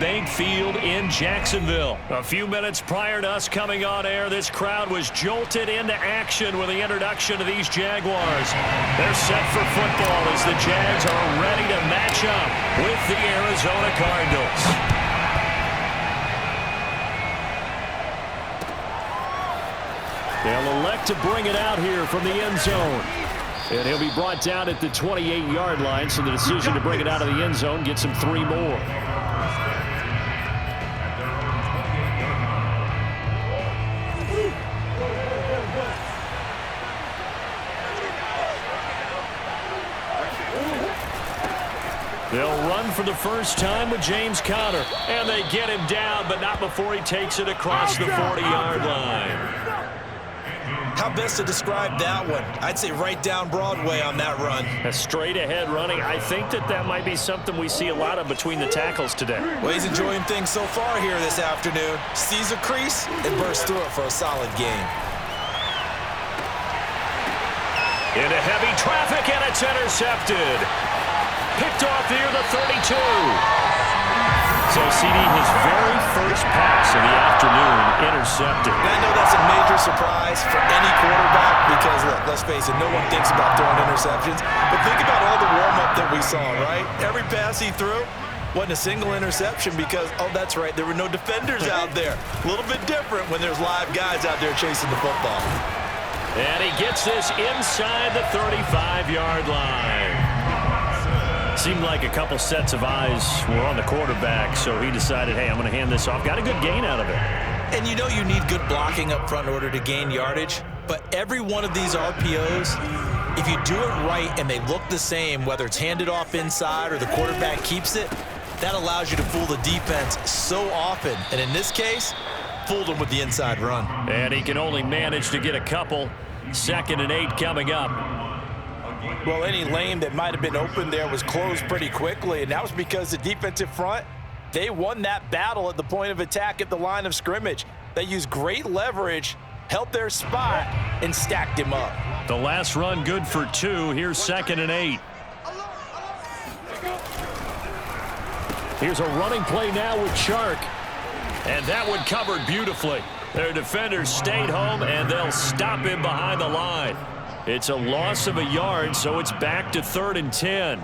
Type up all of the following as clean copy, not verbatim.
Bank Field in Jacksonville. A few minutes prior to us coming on air, this crowd was jolted into action with the introduction of these Jaguars. They're set for football as the Jags are ready to match up with the Arizona Cardinals. They'll elect to bring it out here from the end zone. And he'll be brought down at the 28-yard line, so the decision to bring it out of the end zone gets him 3 more. They'll run for the first time with James Conner. And they get him down, but not before he takes it across the 40-yard line. How best to describe that one? I'd say right down Broadway on that run. A straight-ahead running. I think that might be something we see a lot of between the tackles today. Well, he's enjoying things so far here this afternoon. Sees a crease and bursts through it for a solid gain. Into heavy traffic, and it's intercepted. Picked off near the 32. So, CD, his very first pass of the afternoon intercepted. And I know that's a major surprise for any quarterback because, look, let's face it, no one thinks about throwing interceptions. But think about all the warm-up that we saw, right? Every pass he threw wasn't a single interception because, oh, that's right, there were no defenders out there. A little bit different when there's live guys out there chasing the football. And he gets this inside the 35-yard line. Seemed like a couple sets of eyes were on the quarterback, so he decided, hey, I'm going to hand this off. Got a good gain out of it. And you know you need good blocking up front in order to gain yardage, but every one of these RPOs, if you do it right and they look the same, whether it's handed off inside or the quarterback keeps it, that allows you to fool the defense so often. And in this case, fooled them with the inside run. And he can only manage to get a couple. 2nd and 8 coming up. Well, any lane that might have been open there was closed pretty quickly, and that was because the defensive front, they won that battle at the point of attack at the line of scrimmage. They used great leverage, held their spot, and stacked him up. The last run good for 2. Here's 2nd and 8. Here's a running play now with Chark. And that one covered beautifully. Their defenders stayed home, and they'll stop him behind the line. It's a loss of a yard, so it's back to 3rd and 10.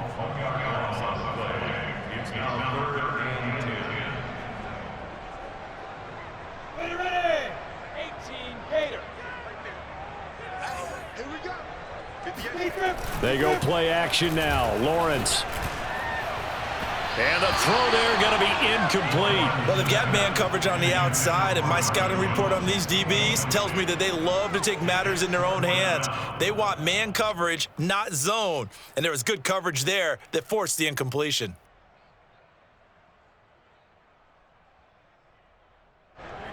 Ready. 18, Gator. Here we go. They go play action now. Lawrence. And the throw there going to be incomplete. Well, they've got man coverage on the outside, and my scouting report on these DBs tells me that they love to take matters in their own hands. They want man coverage, not zone. And there was good coverage there that forced the incompletion.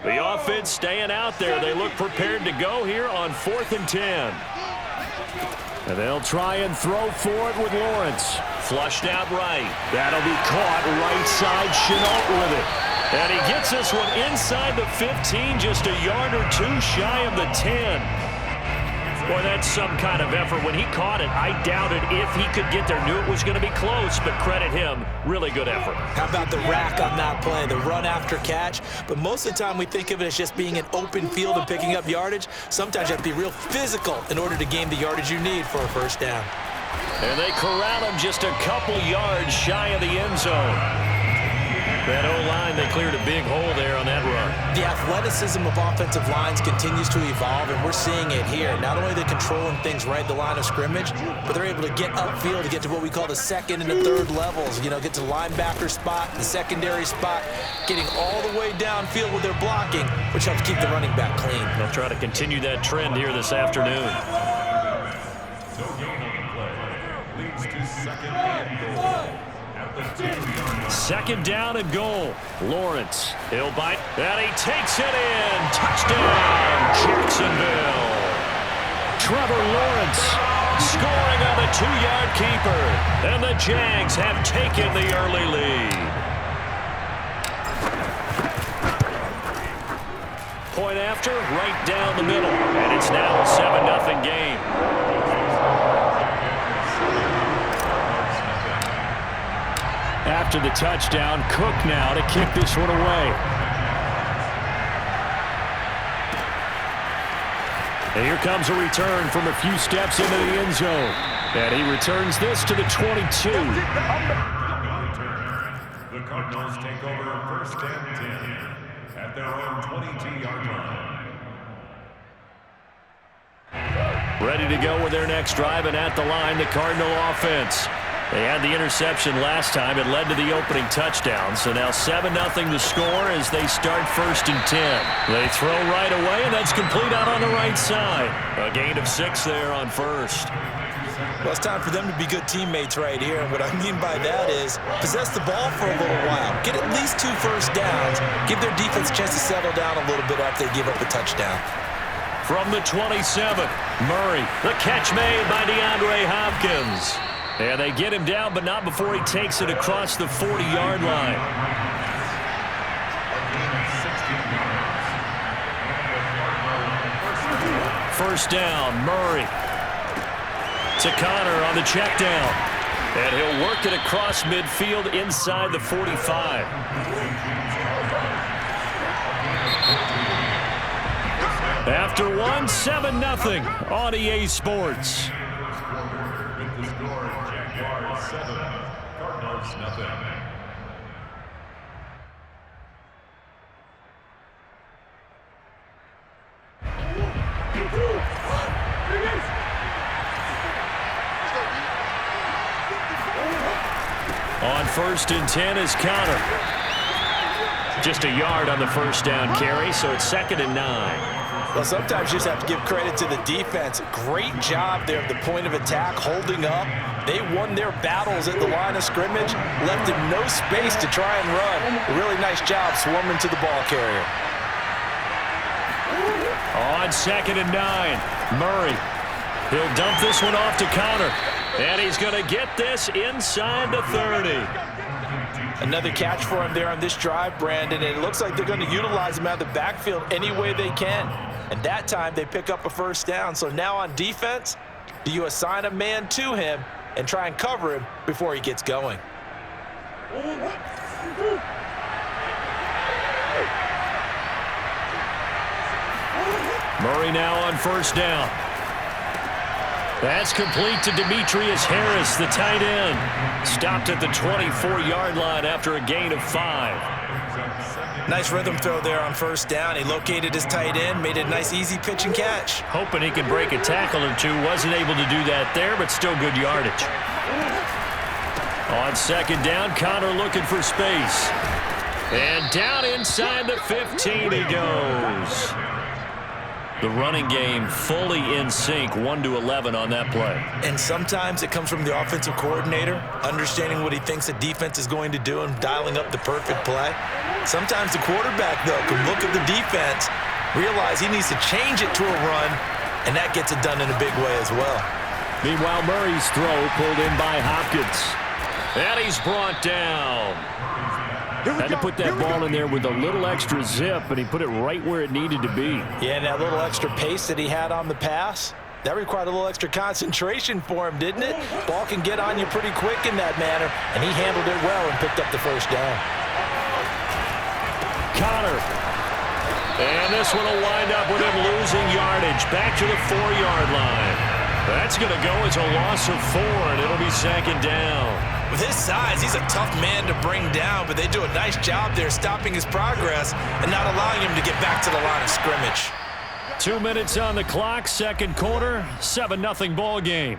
The offense staying out there. They look prepared to go here on 4th and 10. And they'll try and throw for it with Lawrence. Flushed out right. That'll be caught right side. Chenault with it. And he gets this one inside the 15, just a yard or 2 shy of the 10. Boy, that's some kind of effort. When he caught it, I doubted if he could get there. Knew it was going to be close, but credit him. Really good effort. How about the rack on that play, the run after catch? But most of the time we think of it as just being an open field and picking up yardage. Sometimes you have to be real physical in order to gain the yardage you need for a first down. And they corral him just a couple yards shy of the end zone. That O-line, they cleared a big hole there on that run. The athleticism of offensive lines continues to evolve, and we're seeing it here. Not only are they controlling things right at the line of scrimmage, but they're able to get upfield to get to what we call the 2nd and the 3rd levels. You know, get to the linebacker spot, the secondary spot, getting all the way downfield with their blocking, which helps keep the running back clean. They'll try to continue that trend here this afternoon. Leads to 2nd and goal. 2nd down and goal. Lawrence, he'll bite, and he takes it in. Touchdown, Jacksonville. Trevor Lawrence scoring on the 2-yard keeper. And the Jags have taken the early lead. Point after, right down the middle. And it's now a 7-0 game. After the touchdown, Cook now to kick this one away. And here comes a return from a few steps into the end zone. And he returns this to the 22. The Cardinals take over first and 10 at their own 22-yard line. Ready to go with their next drive, and at the line, the Cardinal offense. They had the interception last time. It led to the opening touchdown. So now 7-0 the score as they start first and 10. They throw right away, and that's complete out on the right side. A gain of 6 there on first. Well, it's time for them to be good teammates right here. And what I mean by that is possess the ball for a little while. Get at least 2 first downs. Give their defense a chance to settle down a little bit after they give up a touchdown. From the 27, Murray. The catch made by DeAndre Hopkins. And they get him down, but not before he takes it across the 40-yard line. First down, Murray. To Connor on the check down. And he'll work it across midfield inside the 45. After 7-0 on EA Sports. With the score, Jaguars 7, Cardinals nothing. On first and 10 is Connor. Just a yard on the first down carry, so it's 2nd and 9. Well, sometimes you just have to give credit to the defense. Great job there at the point of attack, holding up. They won their battles at the line of scrimmage, left him no space to try and run. A really nice job swarming to the ball carrier. On 2nd and 9, Murray. He'll dump this one off to Connor. And he's going to get this inside the 30. Another catch for him there on this drive, Brandon, and it looks like they're going to utilize him out of the backfield any way they can. And that time they pick up a first down. So now on defense, do you assign a man to him and try and cover him before he gets going? Murray now on first down. That's complete to Demetrius Harris, the tight end. Stopped at the 24-yard line after a gain of 5. Nice rhythm throw there on first down. He located his tight end, made it a nice easy pitch and catch. Hoping he could break a tackle or two. Wasn't able to do that there, but still good yardage. On 2nd down, Connor looking for space. And down inside the 15 he goes. The running game fully in sync, 1-11 on that play. And sometimes it comes from the offensive coordinator, understanding what he thinks the defense is going to do and dialing up the perfect play. Sometimes the quarterback, though, can look at the defense, realize he needs to change it to a run, and that gets it done in a big way as well. Meanwhile, Murray's throw pulled in by Hopkins. And he's brought down. Had to put that ball in there with a little extra zip, and he put it right where it needed to be. Yeah, and that little extra pace that he had on the pass, that required a little extra concentration for him, didn't it? Ball can get on you pretty quick in that manner, and he handled it well and picked up the first down. Connor. And this one will wind up with him losing yardage back to the 4-yard line. That's going to go as a loss of 4, and it'll be 2nd down. With his size, he's a tough man to bring down, but they do a nice job there stopping his progress and not allowing him to get back to the line of scrimmage. 2 minutes on the clock, 2nd quarter, 7-0 ball game.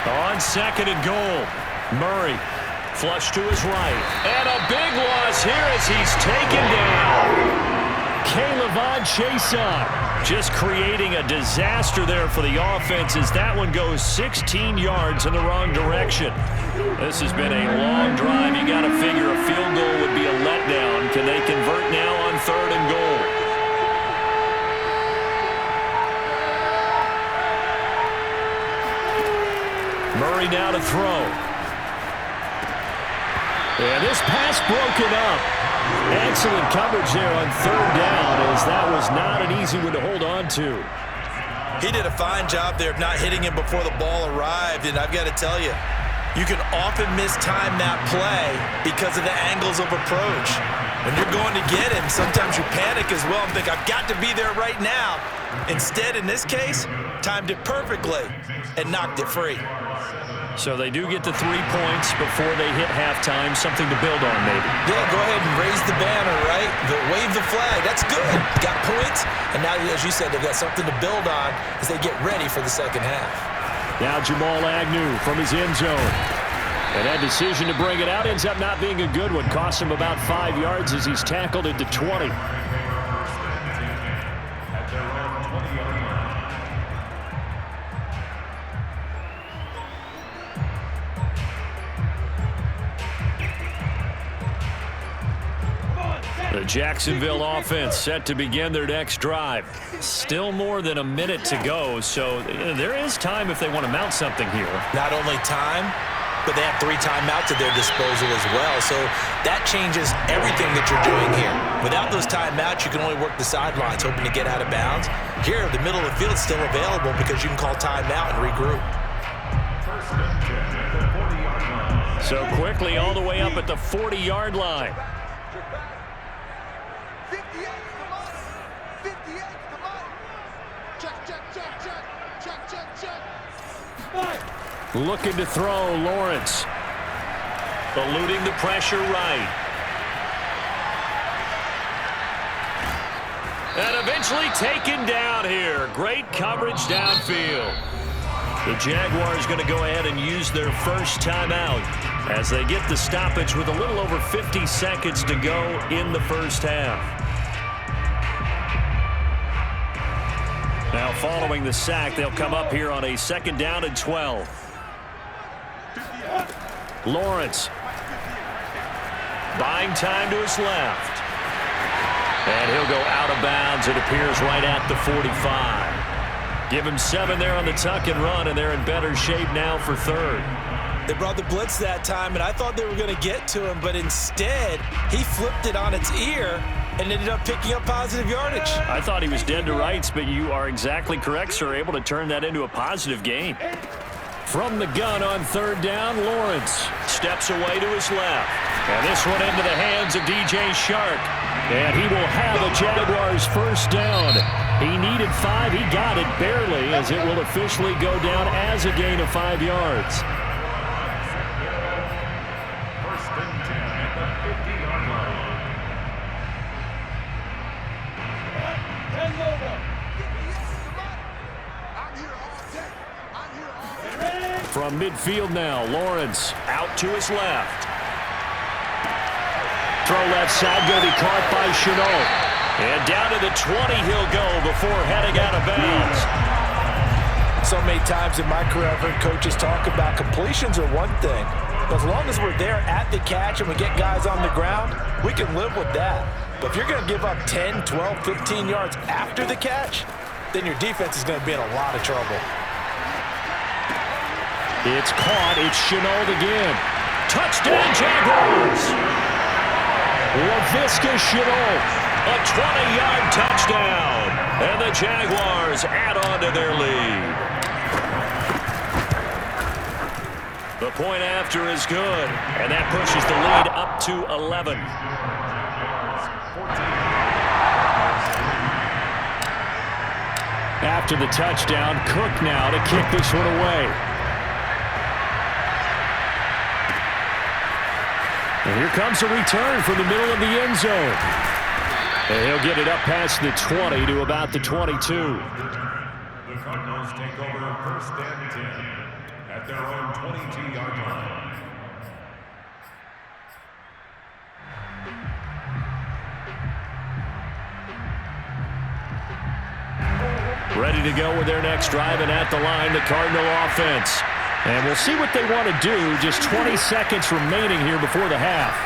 On 2nd and goal, Murray flush to his right. And a big loss here as he's taken down. K'Lavon Chaisson just creating a disaster there for the offense as that one goes 16 yards in the wrong direction. This has been a long drive. You got to figure a field goal would be a letdown. Can they convert now on 3rd and goal? Murray now to throw. And this pass broken up. Excellent coverage there on third down, as that was not an easy one to hold on to. He did a fine job there of not hitting him before the ball arrived, and I've got to tell you, you can often mistime that play because of the angles of approach. When you're going to get him, sometimes you panic as well and think, I've got to be there right now. Instead, in this case, timed it perfectly and knocked it free. So they do get the 3 points before they hit halftime, something to build on maybe. Yeah, go ahead and raise the banner, right? Wave the flag. That's good. Got points, and now, as you said, they've got something to build on as they get ready for the second half. Now Jamal Agnew from his end zone. And that decision to bring it out ends up not being a good one. Costs him about 5 yards as he's tackled at the 20. The Jacksonville offense set to begin their next drive. Still more than a minute to go, so there is time if they want to mount something here. Not only time, but they have 3 timeouts at their disposal as well, so that changes everything that you're doing here. Without those timeouts, you can only work the sidelines, hoping to get out of bounds. Here, the middle of the field is still available because you can call timeout and regroup. So quickly all the way up at the 40-yard line. Looking to throw, Lawrence. Eluding the pressure right. And eventually taken down here. Great coverage downfield. The Jaguars going to go ahead and use their first timeout as they get the stoppage with a little over 50 seconds to go in the first half. Now following the sack, they'll come up here on a 2nd down and 12. Lawrence buying time to his left. And he'll go out of bounds, it appears, right at the 45. Give him 7 there on the tuck and run, and they're in better shape now for 3rd. They brought the blitz that time, and I thought they were going to get to him, but instead, he flipped it on its ear and ended up picking up positive yardage. I thought he was dead to rights, but you are exactly correct, sir. Able to turn that into a positive gain. From the gun on 3rd down, Lawrence steps away to his left. And this one into the hands of DJ Shark. And he will have a Jaguars first down. He needed 5. He got it barely, as it will officially go down as a gain of 5 yards. First and 10 at the 50-yard line. From midfield now, Lawrence out to his left. Throw left side, going to be caught by Chenault. And down to the 20 he'll go before heading out of bounds. So many times in my career, I've heard coaches talk about completions are one thing. But as long as we're there at the catch and we get guys on the ground, we can live with that. But if you're going to give up 10, 12, 15 yards after the catch, then your defense is going to be in a lot of trouble. It's caught. It's Chenault again. Touchdown, Jaguars. LaVisca Chenault, a 20-yard touchdown. And the Jaguars add on to their lead. The point after is good, and that pushes the lead up to 11. After the touchdown, Cook now to kick this one away. And here comes a return from the middle of the end zone. And he'll get it up past the 20 to about the 22. The Cardinals take over first and 10 at their own 22-yard line. Ready to go with their next drive, and at the line, the Cardinal offense. And we'll see what they want to do. Just 20 seconds remaining here before the half.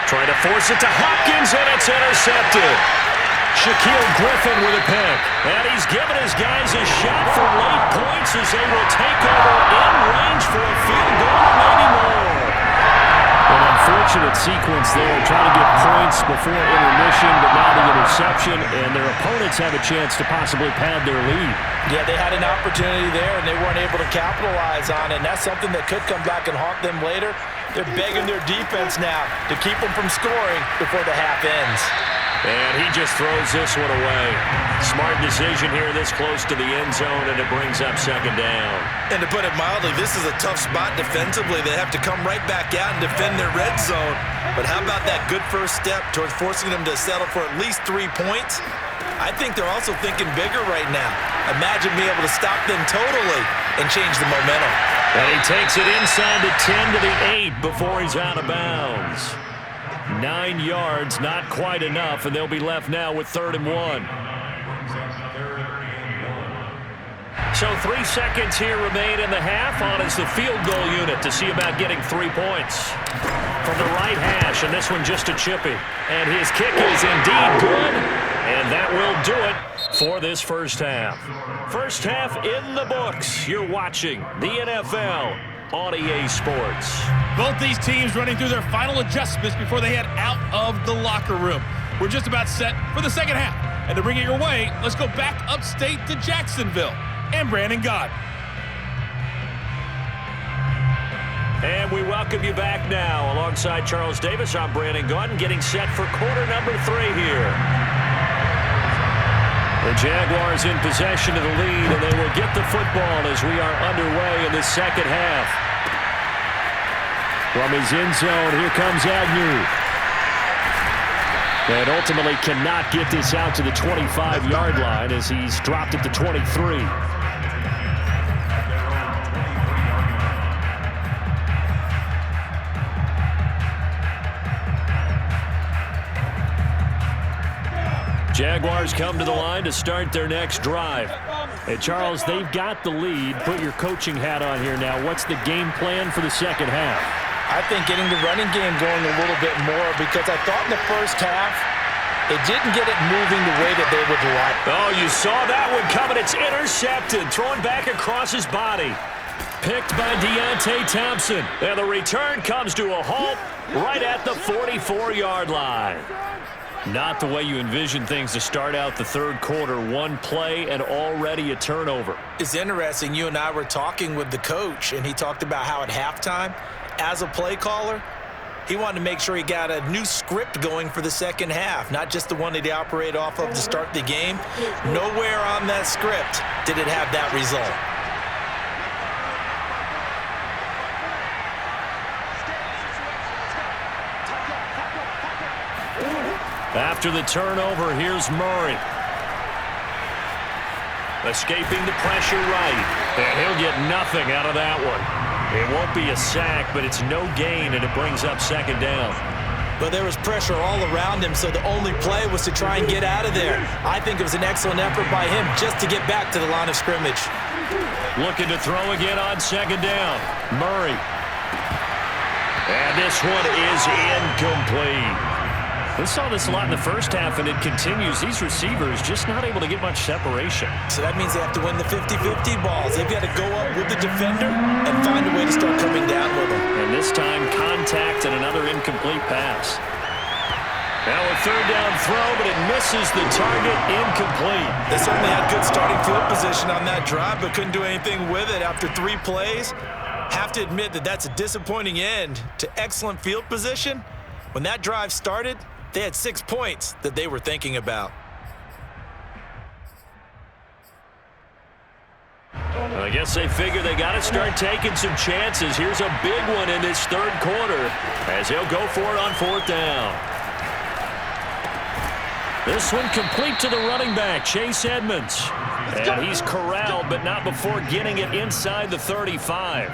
Trying to force it to Hopkins, and it's intercepted. Shaquille Griffin with a pick. And he's given his guys a shot for late points as they will take over in range for a field goal or maybe more. An unfortunate sequence there, trying to get points before intermission, but now the interception, and their opponents have a chance to possibly pad their lead. Yeah, they had an opportunity there, and they weren't able to capitalize on it, and that's something that could come back and haunt them later. They're begging their defense now to keep them from scoring before the half ends. And he just throws this one away. Smart decision here this close to the end zone, and it brings up second down. And to put it mildly, this is a tough spot defensively. They have to come right back out and defend their red zone. But how about that good first step towards forcing them to settle for at least 3 points? I think they're also thinking bigger right now. Imagine being able to stop them totally and change the momentum. And he takes it inside the 10 to the 8 before he's out of bounds. 9 yards, not quite enough, and they'll be left now with 3rd and 1. So 3 seconds here remain in the half. On is the field goal unit to see about getting 3 points. From the right hash, and this one just a chippy. And his kick is indeed good, and that will do it for this first half. First half in the books. You're watching the NFL on EA Sports. Both these teams running through their final adjustments before they head out of the locker room. We're just about set for the second half. And to bring it your way, let's go back upstate to Jacksonville and Brandon Gott. And we welcome you back now. Alongside Charles Davis, I'm Brandon Gott, getting set for quarter number 3 here. The Jaguars in possession of the lead, and they will get the football as we are underway in the second half. From his end zone, here comes Agnew. And ultimately cannot get this out to the 25-yard line as he's dropped it to 23. Jaguars come to the line to start their next drive. Hey, Charles, they've got the lead. Put your coaching hat on here now. What's the game plan for the second half? I think getting the running game going a little bit more, because I thought in the first half they didn't get it moving the way that they would like. Oh, you saw that one coming. It's intercepted. Throwing back across his body. Picked by Deontay Thompson. And the return comes to a halt right at the 44-yard line. Not the way you envision things to start out the third quarter. One play and already a turnover. It's interesting. You and I were talking with the coach, and he talked about how at halftime, as a play caller, he wanted to make sure he got a new script going for the second half, not just the one that he operated off of to start the game. Nowhere on that script did it have that result. After the turnover, here's Murray. Escaping the pressure right. And he'll get nothing out of that one. It won't be a sack, but it's no gain, and it brings up second down. But there was pressure all around him, so the only play was to try and get out of there. I think it was an excellent effort by him just to get back to the line of scrimmage. Looking to throw again on second down. Murray. And this one is incomplete. We saw this a lot in the first half, and it continues. These receivers just not able to get much separation. So that means they have to win the 50-50 balls. They've got to go up with the defender and find a way to start coming down with them. And this time, contact and another incomplete pass. Now a third down throw, but it misses the target. Incomplete. They certainly had good starting field position on that drive, but couldn't do anything with it after 3 plays. Have to admit that that's a disappointing end to excellent field position. When that drive started, they had 6 points that they were thinking about. Well, I guess they figure they got to start taking some chances. Here's a big one in this third quarter as he'll go for it on 4th down. This one complete to the running back, Chase Edmonds. And he's corralled, but not before getting it inside the 35.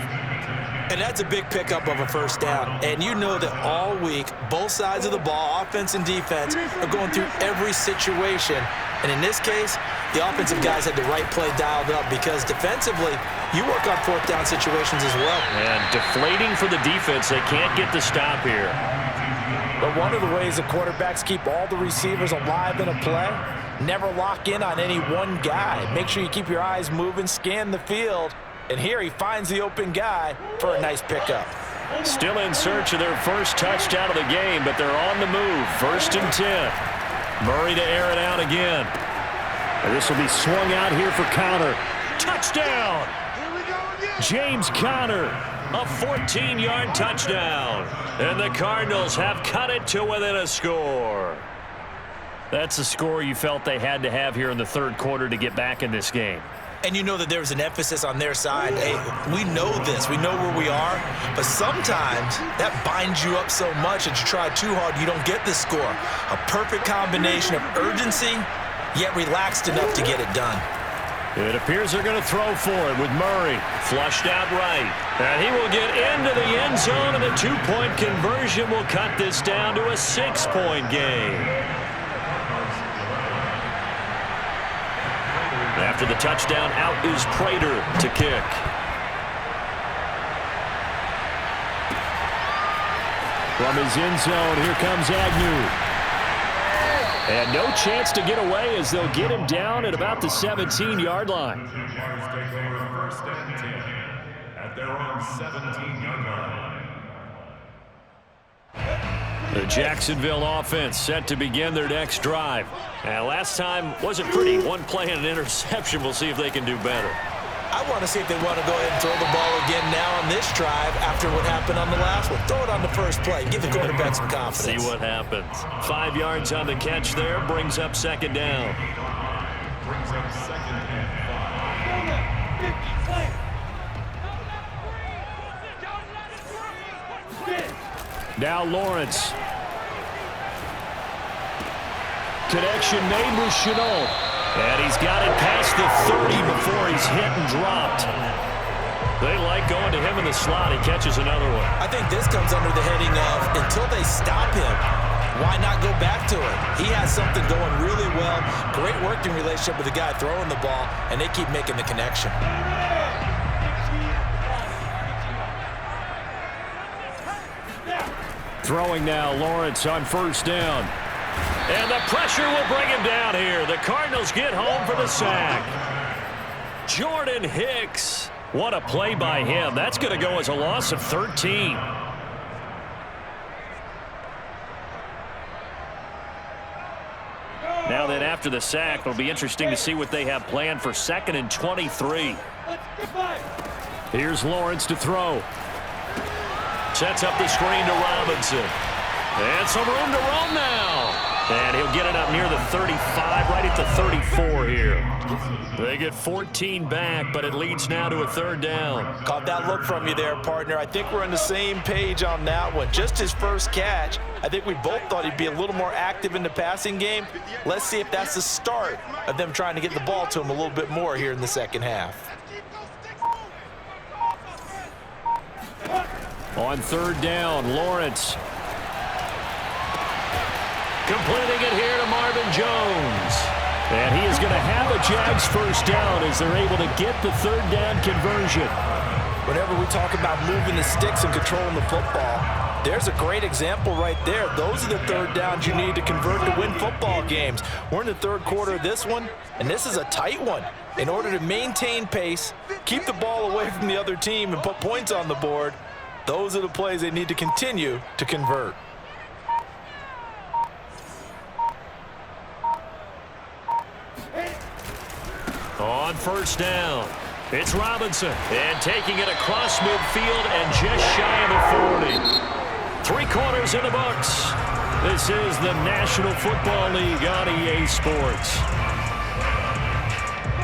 And that's a big pickup of a first down. And you know that all week, both sides of the ball, offense and defense, are going through every situation. And in this case, the offensive guys had the right play dialed up, because defensively, you work on 4th down situations as well. And deflating for the defense. They can't get the stop here. But one of the ways the quarterbacks keep all the receivers alive in a play, never lock in on any one guy. Make sure you keep your eyes moving, scan the field, and here he finds the open guy for a nice pickup. Still in search of their first touchdown of the game, but they're on the move. 1st and 10. Murray to air it out again. And this will be swung out here for Conner. Touchdown! James Conner, a 14-yard touchdown. And the Cardinals have cut it to within a score. That's the score you felt they had to have here in the third quarter to get back in this game. And you know that there was an emphasis on their side. Hey, we know this. We know where we are. But sometimes that binds you up so much that you try too hard, you don't get the score. A perfect combination of urgency, yet relaxed enough to get it done. It appears they're going to throw for it with Murray. Flushed out right. And he will get into the end zone, and the 2-point conversion will cut this down to a 6-point game. After the touchdown, out is Prater to kick. From his end zone, here comes Agnew. And no chance to get away as they'll get him down at about the 17-yard line. The Jaguars take over 1st and 10 at their own 17-yard line. The Jacksonville offense set to begin their next drive. And last time wasn't pretty. One play and an interception. We'll see if they can do better. I want to see if they want to go ahead and throw the ball again now on this drive after what happened on the last one. Throw it on the first play. Give the quarterback some confidence. See what happens. 5 yards on the catch there. Brings up 2nd down. Brings up 2nd and 5. Now Lawrence. Connection made with Chenault. And he's got it past the 30 before he's hit and dropped. They like going to him in the slot. He catches another one. I think this comes under the heading of until they stop him, why not go back to it? He has something going really well. Great working relationship with the guy throwing the ball, and they keep making the connection. Throwing now, Lawrence on 1st down. And the pressure will bring him down here. The Cardinals get home for the sack. Jordan Hicks. What a play by him. That's going to go as a loss of 13. Now then, after the sack, it'll be interesting to see what they have planned for 2nd and 23. Here's Lawrence to throw. Sets up the screen to Robinson. And some room to roam now. And he'll get it up near the 35, right at the 34 here. They get 14 back, but it leads now to a 3rd down. Caught that look from you there, partner. I think we're on the same page on that one. Just his first catch. I think we both thought he'd be a little more active in the passing game. Let's see if that's the start of them trying to get the ball to him a little bit more here in the second half. On 3rd down, Lawrence. Completing it here to Marvin Jones. And he is going to have a Jags first down as they're able to get the 3rd down conversion. Whenever we talk about moving the sticks and controlling the football, there's a great example right there. Those are the 3rd downs you need to convert to win football games. We're in the 3rd quarter of this one, and this is a tight one. In order to maintain pace, keep the ball away from the other team, and put points on the board, those are the plays they need to continue to convert. On 1st down, it's Robinson. And taking it across midfield and just shy of the 40. 3 quarters in the books. This is the National Football League on EA Sports.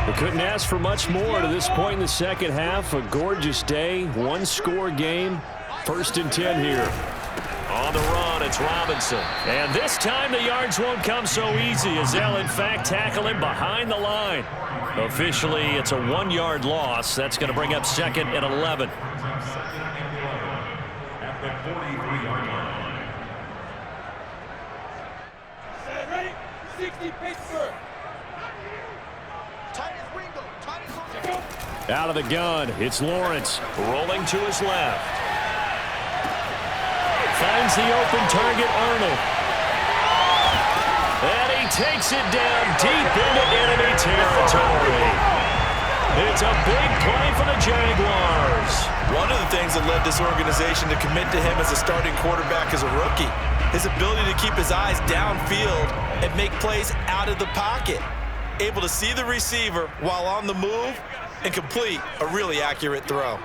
We couldn't ask for much more to this point in the second half. A gorgeous day, 1-score game. 1st and 10 here. On the run, it's Robinson. And this time the yards won't come so easy as they'll, in fact, tackle him behind the line. Officially, it's a 1-yard loss. That's going to bring up 2nd and 11. At the 43-yard line. Ready? 60 Pittsburgh. Out of the gun, it's Lawrence rolling to his left. Finds finds the open target, Arnold. And he takes it down deep into enemy territory. It's a big play for the Jaguars. One of the things that led this organization to commit to him as a starting quarterback as a rookie, his ability to keep his eyes downfield and make plays out of the pocket. Able to see the receiver while on the move and complete a really accurate throw.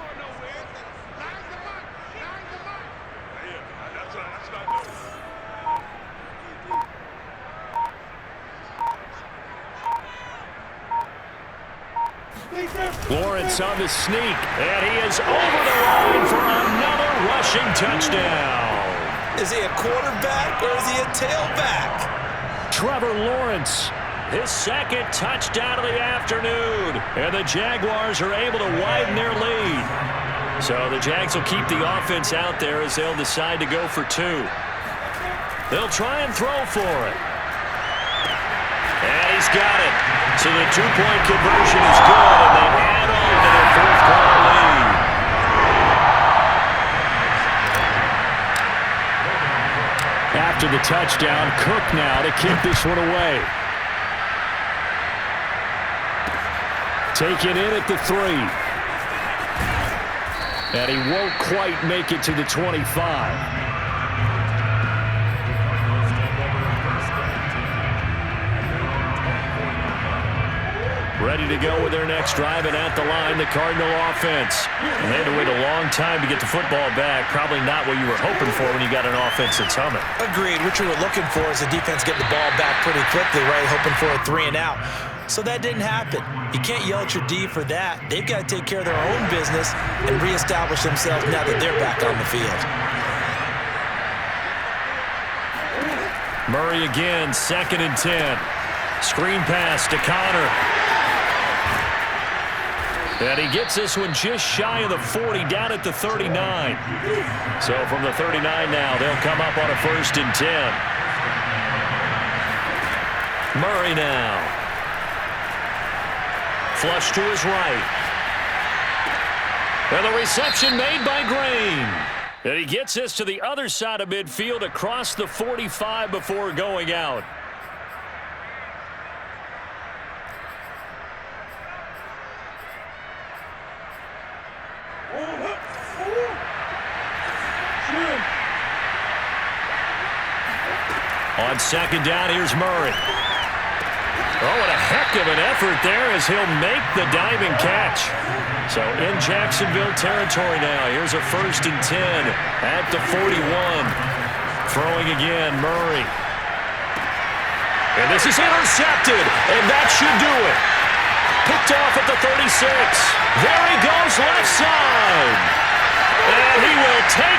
Lawrence on the sneak, and he is over the line for another rushing touchdown. Is he a quarterback or is he a tailback? Trevor Lawrence, his second touchdown of the afternoon, and the Jaguars are able to widen their lead. So the Jags will keep the offense out there as they'll decide to go for two. They'll try and throw for it. And he's got it. So the two-point conversion is good, and they add on to their fourth-quarter lead. After the touchdown, Cook now to kick this one away. Taken in at the 3. And he won't quite make it to the 25. Ready to go with their next drive, and at the line, the Cardinal offense. And they had to wait a long time to get the football back. Probably not what you were hoping for when you got an offense that's humming. Agreed. What you were looking for is the defense getting the ball back pretty quickly, right? Hoping for a 3 and out. So that didn't happen. You can't yell at your D for that. They've got to take care of their own business and reestablish themselves now that they're back on the field. Murray again, 2nd and 10. Screen pass to Connor. And he gets this one just shy of the 40, down at the 39. So from the 39 now, they'll come up on a 1st and 10. Murray now. Flush to his right. And the reception made by Green. And he gets this to the other side of midfield across the 45 before going out. On 2nd down, here's Murray. Oh, what a heck of an effort there as he'll make the diving catch. So in Jacksonville territory now. Here's a 1st and 10 at the 41. Throwing again, Murray. And this is intercepted, and that should do it. Picked off at the 36. There he goes left side. And he will take